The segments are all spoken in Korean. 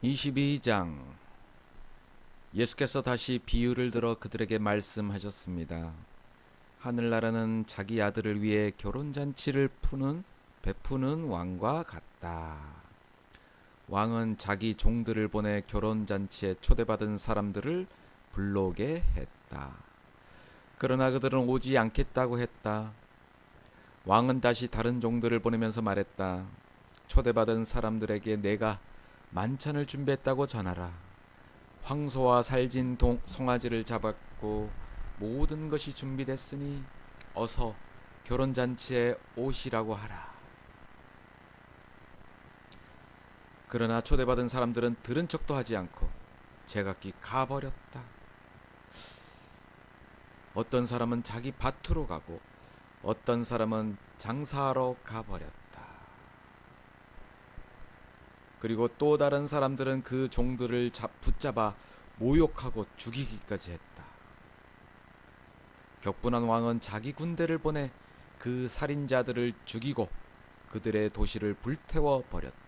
22장. 예수께서 다시 비유를 들어 그들에게 말씀하셨습니다. 하늘나라는 자기 아들을 위해 결혼잔치를 베푸는 왕과 같다. 왕은 자기 종들을 보내 결혼잔치에 초대받은 사람들을 불러오게 했다. 그러나 그들은 오지 않겠다고 했다. 왕은 다시 다른 종들을 보내면서 말했다. 초대받은 사람들에게 내가 만찬을 준비했다고 전하라. 황소와 살진 송아지를 잡았고 모든 것이 준비됐으니 어서 결혼잔치에 오시라고 하라. 그러나 초대받은 사람들은 들은 척도 하지 않고 제각기 가버렸다. 어떤 사람은 자기 밭으로 가고 어떤 사람은 장사하러 가버렸다. 그리고 또 다른 사람들은 그 종들을 붙잡아 모욕하고 죽이기까지 했다. 격분한 왕은 자기 군대를 보내 그 살인자들을 죽이고 그들의 도시를 불태워 버렸다.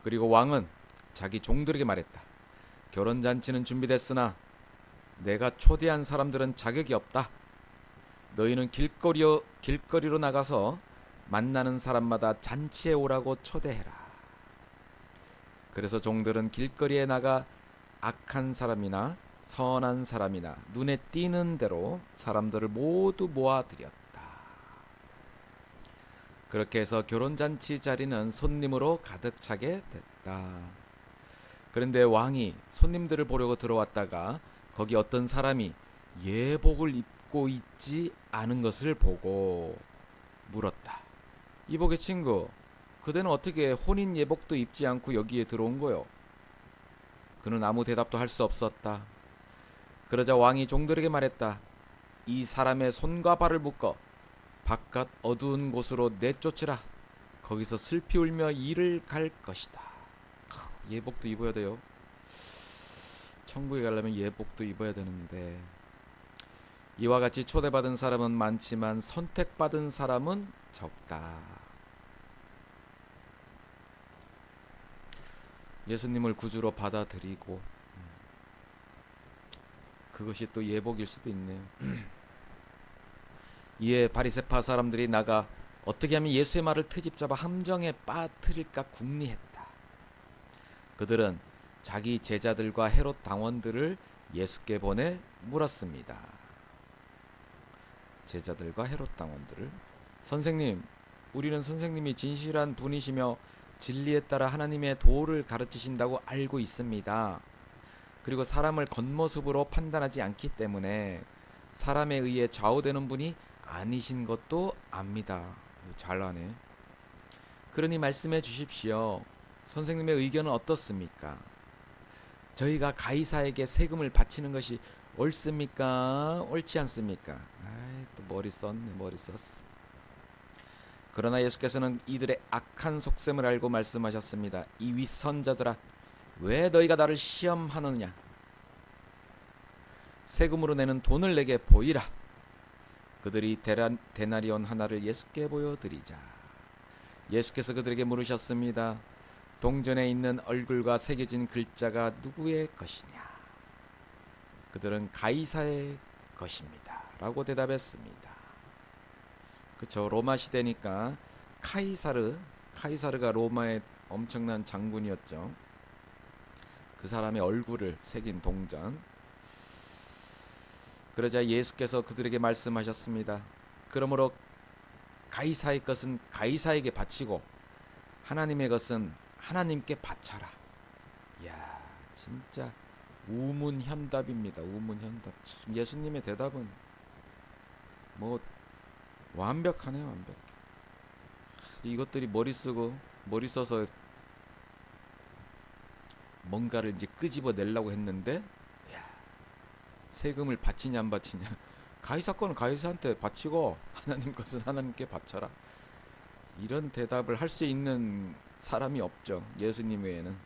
그리고 왕은 자기 종들에게 말했다. 결혼잔치는 준비됐으나 내가 초대한 사람들은 자격이 없다. 너희는 길거리로 나가서 만나는 사람마다 잔치에 오라고 초대해라. 그래서 종들은 길거리에 나가 악한 사람이나 선한 사람이나 눈에 띄는 대로 사람들을 모두 모아들였다. 그렇게 해서 결혼잔치 자리는 손님으로 가득 차게 됐다. 그런데 왕이 손님들을 보려고 들어왔다가 거기 어떤 사람이 예복을 입고 있지 않은 것을 보고 물었다. 이복의 친구, 그대는 어떻게 혼인 예복도 입지 않고 여기에 들어온 거요? 그는 아무 대답도 할 수 없었다. 그러자 왕이 종들에게 말했다. 이 사람의 손과 발을 묶어 바깥 어두운 곳으로 내쫓으라. 거기서 슬피 울며 일을 갈 것이다. 예복도 입어야 돼요. 천국에 가려면 예복도 입어야 되는데 이와 같이 초대받은 사람은 많지만 선택받은 사람은 적다. 예수님을 구주로 받아들이고 그것이 또 예복일 수도 있네요. 이에 바리새파 사람들이 나가 어떻게 하면 예수의 말을 트집잡아 함정에 빠뜨릴까 궁리했다. 그들은 자기 제자들과 헤롯 당원들을 예수께 보내 물었습니다. 제자들과 헤롯 당원들을 선생님, 우리는 선생님이 진실한 분이시며 진리에 따라 하나님의 도를 가르치신다고 알고 있습니다. 그리고 사람을 겉모습으로 판단하지 않기 때문에 사람에 의해 좌우되는 분이 아니신 것도 압니다. 잘하네. 그러니 말씀해 주십시오. 선생님의 의견은 어떻습니까? 저희가 가이사에게 세금을 바치는 것이 옳습니까? 옳지 않습니까? 또 머리 썼어. 그러나 예수께서는 이들의 악한 속셈을 알고 말씀하셨습니다. 이 윗선자들아, 왜 너희가 나를 시험하느냐? 세금으로 내는 돈을 내게 보이라. 그들이 데나리온 하나를 예수께 보여드리자. 예수께서 그들에게 물으셨습니다. 동전에 있는 얼굴과 새겨진 글자가 누구의 것이냐? 그들은 가이사의 것입니다. 라고 대답했습니다. 그쵸, 로마 시대니까 카이사르가 로마의 엄청난 장군이었죠. 그 사람의 얼굴을 새긴 동전. 그러자 예수께서 그들에게 말씀하셨습니다. 그러므로 가이사의 것은 가이사에게 바치고 하나님의 것은 하나님께 바쳐라. 이야, 진짜 우문현답입니다. 우문현답. 참 예수님의 대답은 뭐 완벽하네요. 완벽해. 이것들이 머리 써서 뭔가를 이제 끄집어 내려고 했는데, 야, 세금을 바치냐 안 바치냐. 가이사 거는 가이사한테 바치고 하나님 것은 하나님께 바쳐라. 이런 대답을 할 수 있는 사람이 없죠. 예수님 외에는.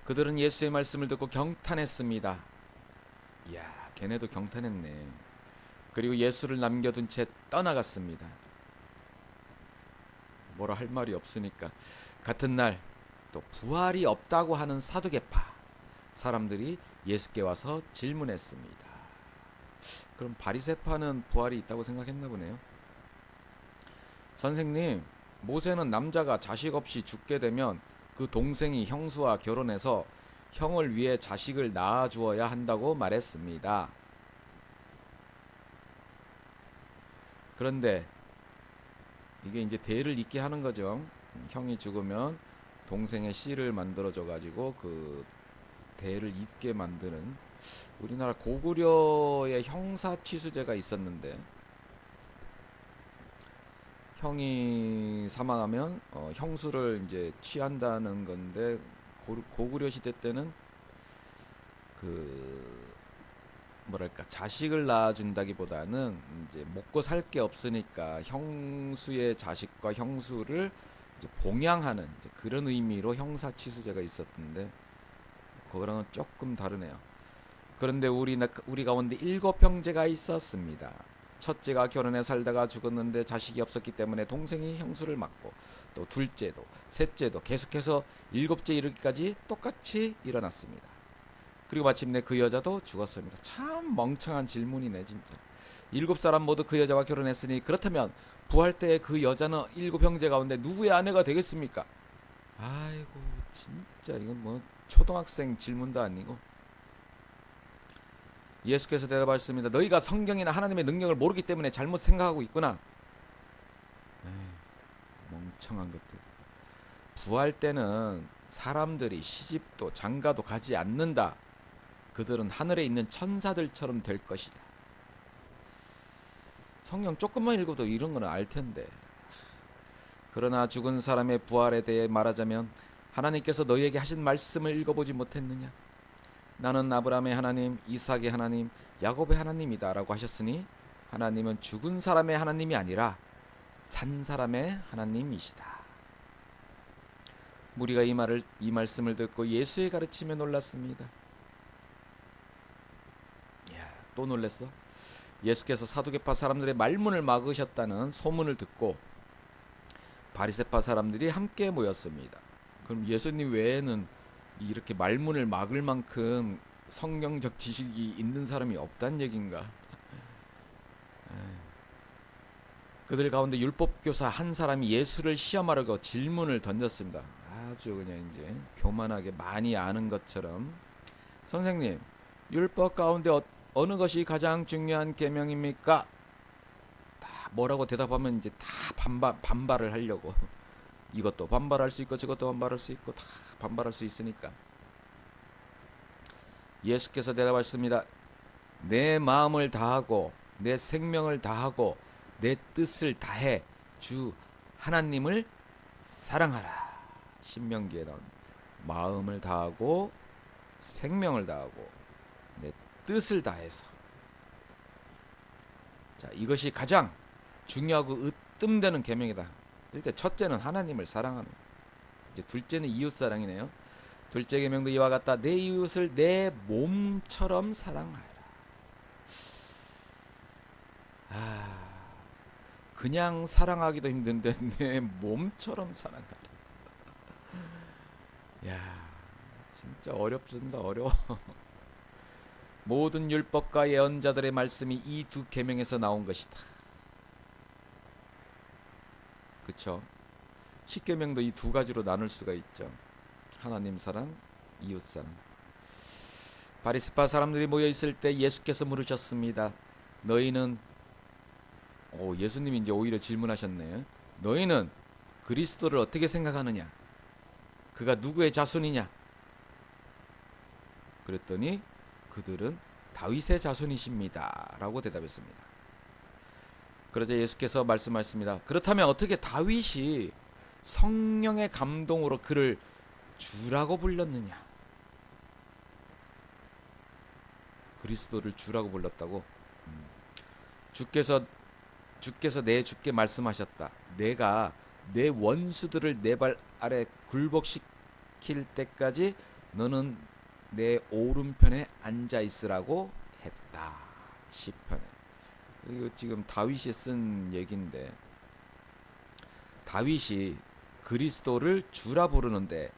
그들은 예수의 말씀을 듣고 경탄했습니다. 이야, 걔네도 경탄했네. 그리고 예수를 남겨둔 채 떠나갔습니다. 뭐라 할 말이 없으니까. 같은 날 또 부활이 없다고 하는 사두개파 사람들이 예수께 와서 질문했습니다. 그럼 바리새파는 부활이 있다고 생각했나 보네요. 선생님, 모세는 남자가 자식 없이 죽게 되면 그 동생이 형수와 결혼해서 형을 위해 자식을 낳아 주어야 한다고 말했습니다. 그런데 이게 이제 대를 잇게 하는 거죠. 형이 죽으면 동생의 씨를 만들어줘 가지고 그 대를 잇게 만드는, 우리나라 고구려에 형사취수제가 있었는데 형이 사망하면 형수를 이제 취한다는 건데, 고구려 시대 때는 그 뭐랄까 자식을 낳아준다기보다는 이제 먹고 살 게 없으니까 형수의 자식과 형수를 이제 봉양하는 이제 그런 의미로 형사취수제가 있었던데, 그거랑은 조금 다르네요. 그런데 우리 가운데 7형제가 있었습니다. 첫째가 결혼해 살다가 죽었는데 자식이 없었기 때문에 동생이 형수를 맡고, 또 둘째도 셋째도 계속해서 7째 이르기까지 똑같이 일어났습니다. 그리고 마침내 그 여자도 죽었습니다. 참 멍청한 질문이네 진짜. 7사람 모두 그 여자와 결혼했으니 그렇다면 부활 때 그 여자는 7형제 가운데 누구의 아내가 되겠습니까? 아이고 진짜 이건 뭐 초등학생 질문도 아니고. 예수께서 대답하셨습니다. 너희가 성경이나 하나님의 능력을 모르기 때문에 잘못 생각하고 있구나. 에이, 멍청한 것들. 부활 때는 사람들이 시집도 장가도 가지 않는다. 그들은 하늘에 있는 천사들처럼 될 것이다. 성경 조금만 읽어도 이런 거는 알 텐데. 그러나 죽은 사람의 부활에 대해 말하자면 하나님께서 너희에게 하신 말씀을 읽어보지 못했느냐? 나는 아브라함의 하나님, 이삭의 하나님, 야곱의 하나님이다 라고 하셨으니 하나님은 죽은 사람의 하나님이 아니라 산 사람의 하나님이시다. 무리가 이 말씀을 듣고 예수의 가르침에 놀랐습니다. 야, 또 놀랬어? 예수께서 사두개파 사람들의 말문을 막으셨다는 소문을 듣고 바리새파 사람들이 함께 모였습니다. 그럼 예수님 외에는 이렇게 말문을 막을 만큼 성경적 지식이 있는 사람이 없단 얘긴가? 그들 가운데 율법교사 한 사람이 예수를 시험하려고 질문을 던졌습니다. 아주 그냥 이제 교만하게 많이 아는 것처럼, 선생님, 율법 가운데 어느 것이 가장 중요한 계명입니까? 다 뭐라고 대답하면 이제 다 반발을 하려고. 이것도 반발할 수 있고 저것도 반발할 수 있고 다 반발할 수 있으니까. 예수께서 대답하셨습니다. 내 마음을 다하고 내 생명을 다하고 내 뜻을 다해 주 하나님을 사랑하라. 신명기에 나온 마음을 다하고 생명을 다하고 내 뜻을 다해서. 자, 이것이 가장 중요하고 으뜸되는 계명이다. 일단 첫째는 하나님을 사랑하는, 이제 둘째는 이웃 사랑이네요. 둘째 계명도 이와 같다. 내 이웃을 내 몸처럼 사랑하라. 그냥 사랑하기도 힘든데 내 몸처럼 사랑하라. 야, 진짜 어렵습니다. 어려워. 모든 율법과 예언자들의 말씀이 이 두 계명에서 나온 것이다. 그렇죠? 십계명도 이 두 가지로 나눌 수가 있죠. 하나님 사랑, 이웃 사랑. 바리새파 사람들이 모여 있을 때 예수께서 물으셨습니다. 너희는, 예수님이 이제 오히려 질문하셨네. 너희는 그리스도를 어떻게 생각하느냐? 그가 누구의 자손이냐? 그랬더니 그들은 다윗의 자손이십니다 라고 대답했습니다. 그러자 예수께서 말씀하셨습니다. 그렇다면 어떻게 다윗이 성령의 감동으로 그를 주라고 불렀느냐? 그리스도를 주라고 불렀다고? 주께서 내 주께 말씀하셨다. 내가 내 원수들을 내 발 아래 굴복시킬 때까지 너는 내 오른편에 앉아 있으라고 했다. 시편에. 이거 지금 다윗이 쓴 얘기인데, 다윗이 그리스도를 주라 부르는데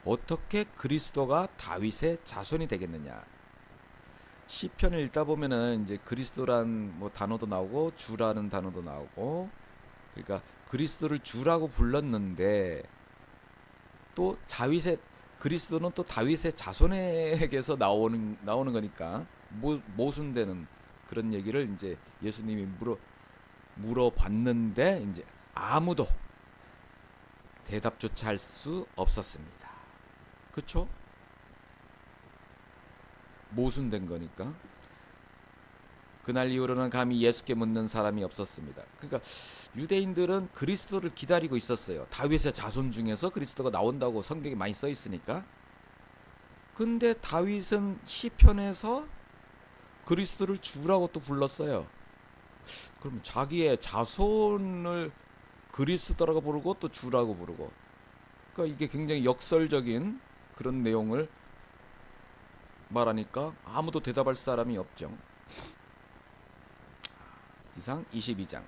어떻게 그리스도가 다윗의 자손이 되겠느냐? 시편을 읽다 보면은 이제 그리스도란 뭐 단어도 나오고 주라는 단어도 나오고, 그러니까 그리스도를 주라고 불렀는데 또 다윗의 그리스도는 또 다윗의 자손에게서 나오는 거니까 모순되는 그런 얘기를 이제 예수님이 물어봤는데 이제 아무도 대답조차 할 수 없었습니다. 그쵸? 모순된 거니까. 그날 이후로는 감히 예수께 묻는 사람이 없었습니다. 그러니까 유대인들은 그리스도를 기다리고 있었어요. 다윗의 자손 중에서 그리스도가 나온다고 성경에 많이 써 있으니까. 근데 다윗은 시편에서 그리스도를 주라고 또 불렀어요. 그러면 자기의 자손을 그리스도라고 부르고 또 주라고 부르고, 그러니까 이게 굉장히 역설적인 그런 내용을 말하니까 아무도 대답할 사람이 없죠. 이상 22장.